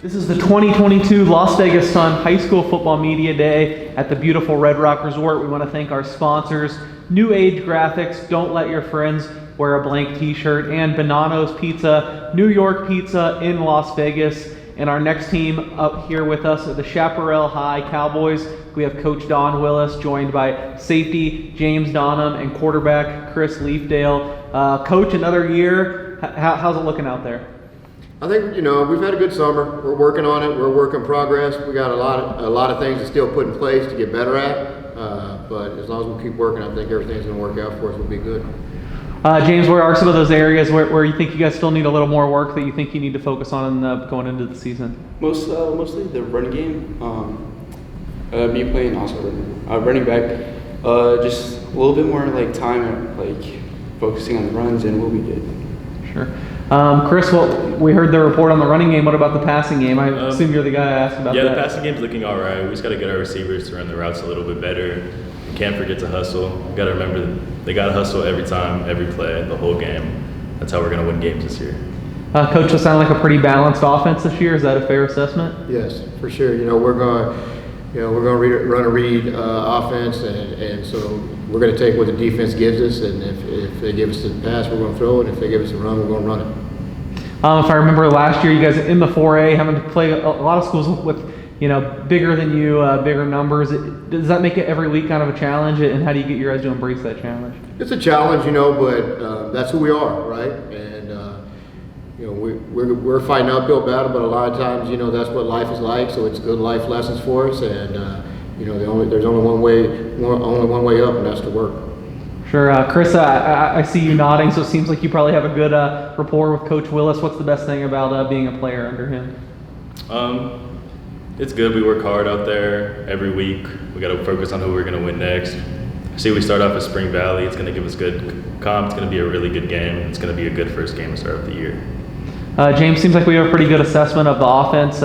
This is the 2022 Las Vegas Sun High School Football Media Day at the beautiful Red Rock Resort. We want to thank our sponsors, New Age Graphics, Don't Let Your Friends Wear a Blank T-Shirt, and Bonanno's Pizza, New York Pizza in Las Vegas. And our next team up here with us are the Chaparrall High Cowboys. We have Coach Don Willis, joined by safety James Donham and quarterback Chris Leafdale. Coach, another year. How's it looking out there? I think, we've had a good summer. We're working on it. We're a work in progress. We got a lot of things to still put in place to get better at. But as long as we keep working, I think everything's going to work out for us. We'll be good. James, where are some of those areas where you think you guys still need a little more work that you think you need to focus on going into the season? Mostly the running game. Me playing also running back. Just a little bit more time focusing on the runs, and we'll be good. Sure. Chris, we heard the report on the running game. What about the passing game? I assume you're the guy I asked about that. Yeah, the passing game's looking all right. We just got to get our receivers to run the routes a little bit better. We can't forget to hustle. We got to remember that they got to hustle every time, every play, the whole game. That's how we're going to win games this year. Coach, it sounds like a pretty balanced offense this year. Is that a fair assessment? Yes, for sure. We're going to run a read offense, and so we're going to take what the defense gives us, and if they give us the pass, we're going to throw it. If they give us a run, we're going to run it. If I remember last year, you guys in the 4A having to play a lot of schools with bigger than you, bigger numbers. Does that make it every week kind of a challenge, and how do you get your guys to embrace that challenge? It's a challenge, but that's who we are, right? And we're fighting an uphill battle, but a lot of times, that's what life is like. So it's good life lessons for us, and there's only one way up, and that's to work. Sure, Chris. I see you nodding, so it seems like you probably have a good rapport with Coach Willis. What's the best thing about being a player under him? It's good. We work hard out there every week. We got to focus on who we're going to win next. See, we start off at Spring Valley. It's going to give us good comp. It's going to be a really good game. It's going to be a good first game to start off the year. James, seems like we have a pretty good assessment of the offense.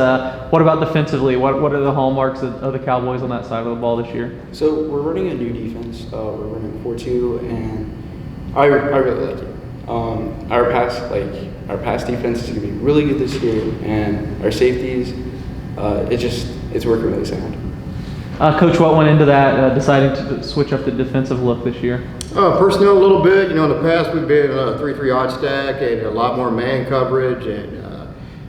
What about defensively? What are the hallmarks of the Cowboys on that side of the ball this year? So we're running a new defense. We're running 4-2, and I really like it. Our pass defense is going to be really good this year, and our safeties, it's working really sound. Coach, what went into that, deciding to switch up the defensive look this year? Personnel a little bit. In the past we've been a 3-3 odd stack and a lot more man coverage and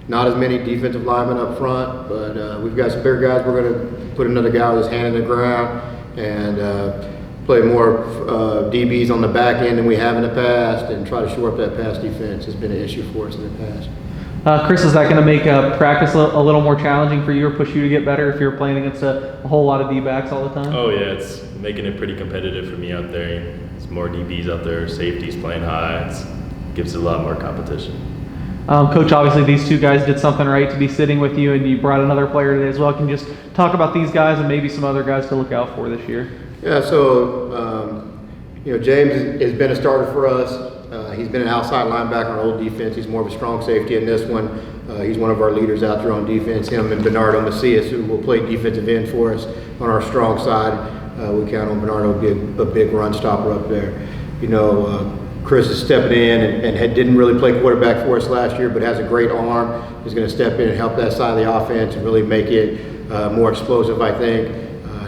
not as many defensive linemen up front. But we've got some bigger guys. We're going to put another guy with his hand in the ground and play more DBs on the back end than we have in the past and try to shore up that pass defense. Has been an issue for us in the past. Chris, is that going to make practice a little more challenging for you or push you to get better if you're playing against a whole lot of D-backs all the time? Oh, yeah. It's making it pretty competitive for me out there. There's more DBs out there, safeties playing high. It gives it a lot more competition. Coach, obviously these two guys did something right to be sitting with you, and you brought another player today as well. Can you just talk about these guys and maybe some other guys to look out for this year? Yeah, so, James has been a starter for us. He's been an outside linebacker on old defense. He's more of a strong safety in this one. He's one of our leaders out there on defense. Him and Bernardo Macias, who will play defensive end for us on our strong side. We count on Bernardo to be a big run stopper up there. Chris is stepping in and didn't really play quarterback for us last year, but has a great arm. He's going to step in and help that side of the offense and really make it more explosive, I think,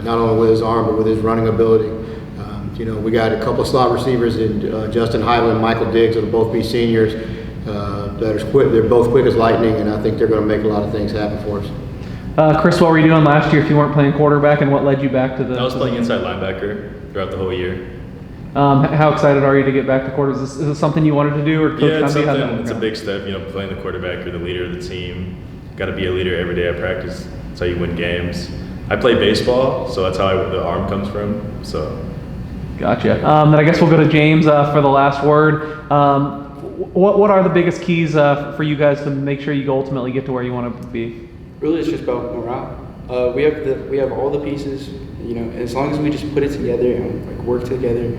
not only with his arm, but with his running ability. We got a couple of slot receivers in Justin Highland and Michael Diggs that'll both be seniors. That are quick. They're both quick as lightning, and I think they're going to make a lot of things happen for us. Chris, what were you doing last year if you weren't playing quarterback, and what led you back to the... I was playing inside linebacker throughout the whole year. How excited are you to get back to quarters? Is this something you wanted to do, or Coach It's a big step. Playing the quarterback, you're the leader of the team. Got to be a leader every day at practice. That's how you win games. I play baseball, so that's how the arm comes from. So. Gotcha. Then I guess we'll go to James for the last word. What are the biggest keys for you guys to make sure you ultimately get to where you want to be? Really, it's just about morale. We have all the pieces. As long as we just put it together and work together,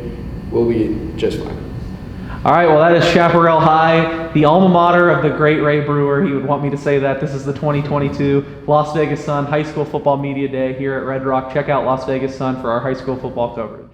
we'll be just fine. All right. Well, that is Chaparrall High, the alma mater of the great Ray Brewer. He would want me to say that. This is the 2022 Las Vegas Sun High School Football Media Day here at Red Rock. Check out Las Vegas Sun for our high school football coverage.